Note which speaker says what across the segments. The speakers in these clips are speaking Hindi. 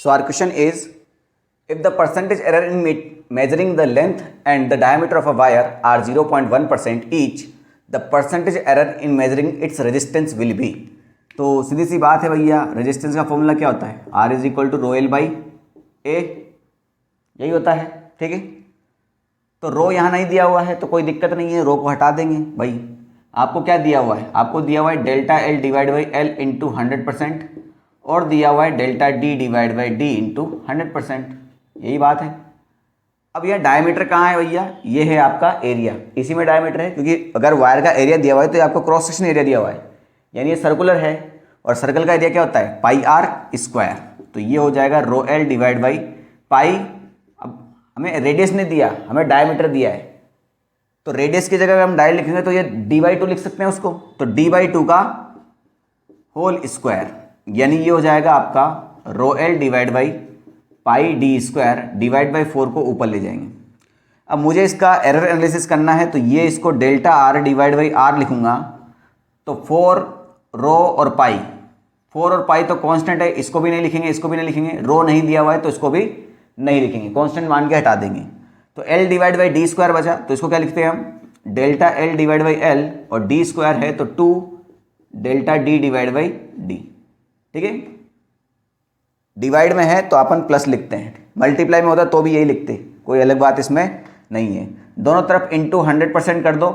Speaker 1: So our question is, if the percentage error in measuring the length and the diameter of a wire are 0.1% each, the percentage error in measuring its resistance will be। तो सीधी सी बात है भैया, रेजिस्टेंस का फॉर्मूला क्या होता है, R is equal to rho L by A, यही होता है। ठीक है, तो रो यहाँ नहीं दिया हुआ है तो कोई दिक्कत नहीं है, रो को हटा देंगे। भाई आपको क्या दिया हुआ है, आपको दिया हुआ है delta L divide by L into 100% और दिया हुआ है delta D divide by D into 100%, यही बात है। अब यह डायमीटर कहाँ है भैया, ये है आपका एरिया, इसी में डायमीटर है, क्योंकि अगर वायर का एरिया दिया हुआ है तो ये आपको क्रॉस सेक्शन एरिया दिया हुआ है, यानी ये सर्कुलर है और सर्कल का एरिया क्या होता है, पाई आर स्क्वायर। तो ये हो जाएगा rho L divide by pi. अब हमें रेडियस नहीं दिया, हमें डायमीटर दिया है, तो रेडियस की जगह अगर हम डायरेक्ट लिखेंगे तो ये डी बाई टू लिख सकते हैं उसको, तो डी बाई टू का होल स्क्वायर, यानी ये हो जाएगा आपका rho L divide by pi D square divide by 4 को ऊपर ले जाएंगे। अब मुझे इसका एरर एनालिसिस करना है, तो ये इसको delta r divide by r लिखूंगा, तो 4 रो और पाई, 4 और पाई तो कांस्टेंट है, इसको भी नहीं लिखेंगे, इसको भी नहीं लिखेंगे, रो नहीं दिया हुआ है तो इसको भी नहीं लिखेंगे, कांस्टेंट मान के हटा देंगे। तो L divide by D square बचा, तो इसको क्या लिखते हैं हम, delta L divide by L, और डी स्क्वायर है तो 2 delta D divide by D. ठीक है, डिवाइड में है तो अपन प्लस लिखते हैं, मल्टीप्लाई में होता तो भी यही लिखते, कोई अलग बात इसमें नहीं है। दोनों तरफ इंटू 100% कर दो,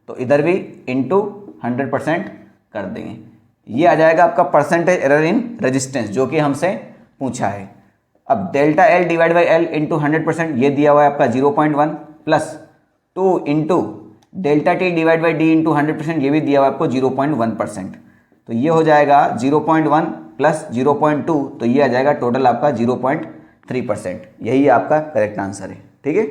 Speaker 1: तो इधर भी इंटू 100% कर देंगे। ये आ जाएगा आपका परसेंटेज एरर इन रेजिस्टेंस, जो कि हमसे पूछा है। अब delta L divide by L into 100%, ये दिया हुआ है आपका 0.1 plus 2 into delta T divide by D into 100%, ये भी दिया हुआ है आपको 0.1%। तो ये हो जाएगा 0.1 प्लस 0.2, तो ये आ जाएगा टोटल आपका 0.3%। यही आपका करेक्ट आंसर है। ठीक है।